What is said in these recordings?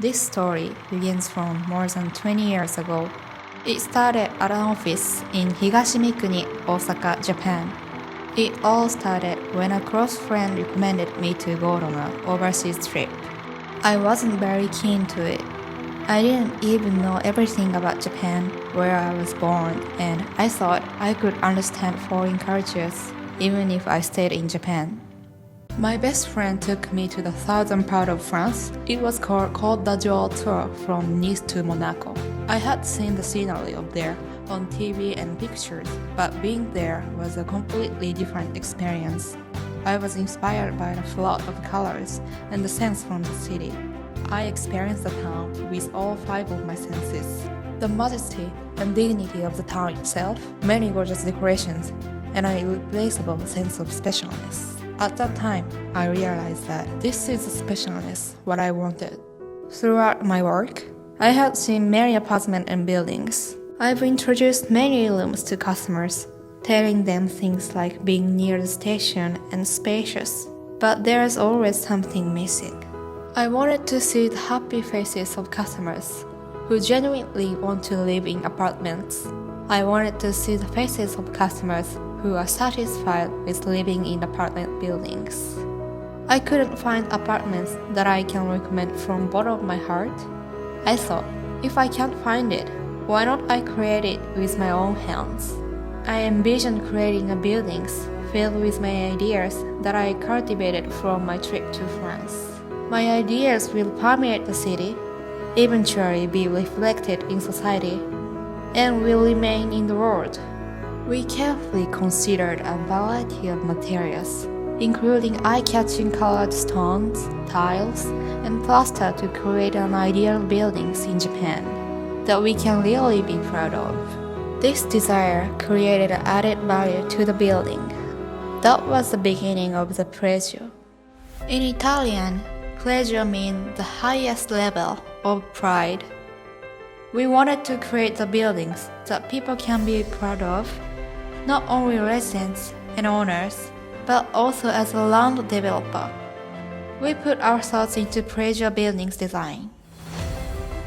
This story begins from more than 20 years ago. It started at an office in Higashimikuni, Osaka, Japan. It all started when a close friend recommended me to go on an overseas trip. I wasn't very keen to it. I didn't even know everything about Japan, where I was born, and I thought I could understand foreign cultures, even if I stayed in Japan. My best friend took me to the southern part of France. It was called Côte d'Azur tour from Nice to Monaco. I had seen the scenery up there on TV and pictures, but being there was a completely different experience. I was inspired by the flood of colors and the scents from the city. I experienced the town with all 5 of my senses. The majesty and dignity of the town itself, many gorgeous decorations, and an irreplaceable sense of specialness. At that time, I realized that this is the specialness what I wanted. Throughout my work, I had seen many apartments and buildings. I've introduced many rooms to customers, telling them things like being near the station and spacious. But there's always something missing. I wanted to see the happy faces of customers who genuinely want to live in apartments. I wanted to see the faces of customers who are satisfied with living in apartment buildings. I couldn't find apartments that I can recommend from bottom of my heart. I thought, if I can't find it, why not I create it with my own hands? I envisioned creating a buildings filled with my ideas that I cultivated from my trip to France. My ideas will permeate the city, eventually be reflected in society, and will remain in the world. We carefully considered a variety of materials, including eye-catching colored stones, tiles, and plaster to create an ideal buildings in Japan that we can really be proud of. This desire created an added value to the building. That was the beginning of the PREGIO. In Italian, PREGIO means the highest level of pride. We wanted to create the buildings that people can be proud of, not only residents and owners, but also as a land developer. We put our thoughts into PREGIO buildings design.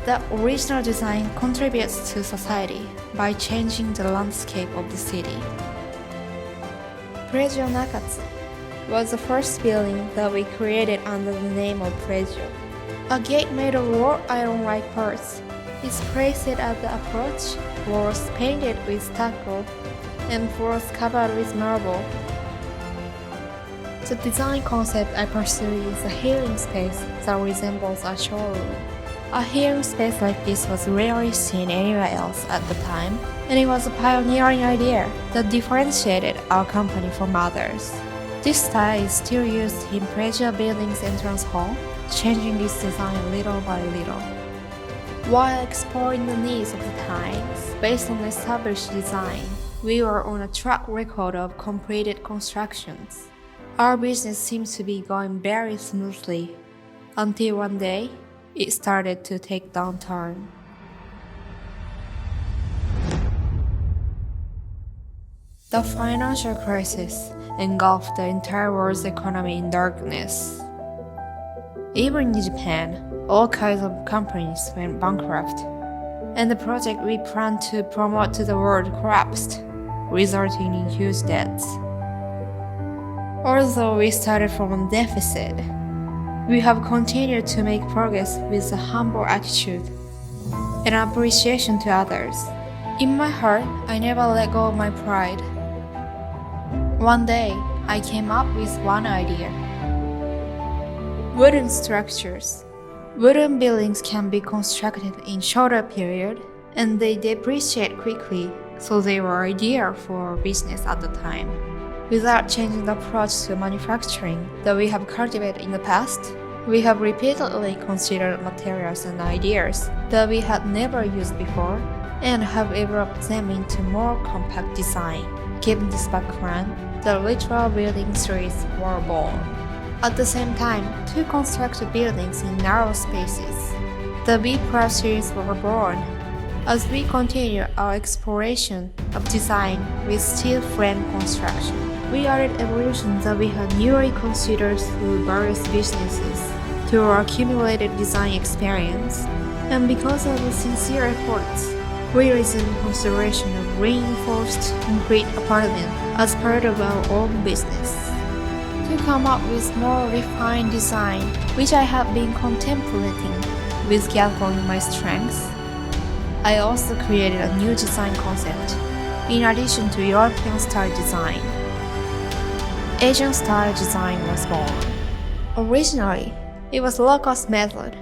The original design contributes to society by changing the landscape of the city. PREGIO Nakatsu was the first building that we created under the name of PREGIO. A gate made of wrought iron-like parts is placed at the approach, walls painted with stucco, and floors covered with marble. The design concept I pursue is a healing space that resembles a showroom. A healing space like this was rarely seen anywhere else at the time, and it was a pioneering idea that differentiated our company from others. This style is still used in PREGIO building's entrance hall, changing its design little by little. While exploring the needs of the times based on established design, we were on a track record of completed constructions. Our business seems to be going very smoothly, until one day, it started to take downturn. The financial crisis engulfed the entire world's economy in darkness. Even in Japan, all kinds of companies went bankrupt, and the project we planned to promote to the world collapsed, resulting in huge debts. Although we started from a deficit, we have continued to make progress with a humble attitude and appreciation to others. In my heart, I never let go of my pride. One day, I came up with one idea. Wooden structures. Wooden buildings can be constructed in shorter period, and they depreciate quickly, so they were ideal for business at the time. Without changing the approach to manufacturing that we have cultivated in the past, we have repeatedly considered materials and ideas that we had never used before and have developed them into more compact design. Given this background, the literal building series were born. At the same time, to construct buildings in narrow spaces, the B+ series were born. As we continue our exploration of design with steel frame construction, we added evolutions that we had newly considered through various businesses through our accumulated design experience, and because of the sincere efforts, we resumed consideration of reinforced concrete apartment as part of our own business. To come up with more refined design, which I have been contemplating with gathering my strengths, I also created a new design concept, in addition to European style design. Asian style design was born. Originally, it was low-cost method,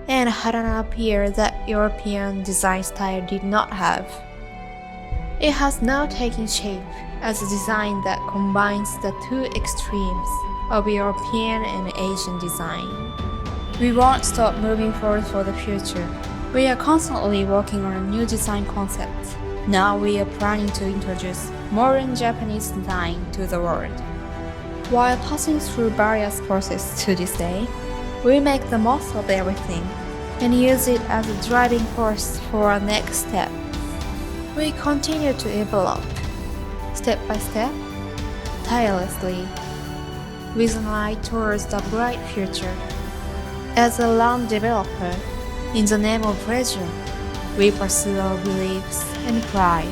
and had an appeal that European design style did not have. It has now taken shape as a design that combines the two extremes of European and Asian design. We won't stop moving forward for the future. We are constantly working on a new design concept. Now we are planning to introduce modern Japanese design to the world. While passing through various processes to this day, we make the most of everything and use it as a driving force for our next step. We continue to develop, step by step, tirelessly, with an eye towards the bright future. As a land developer, in the name of PREGIO, we pursue our beliefs and pride.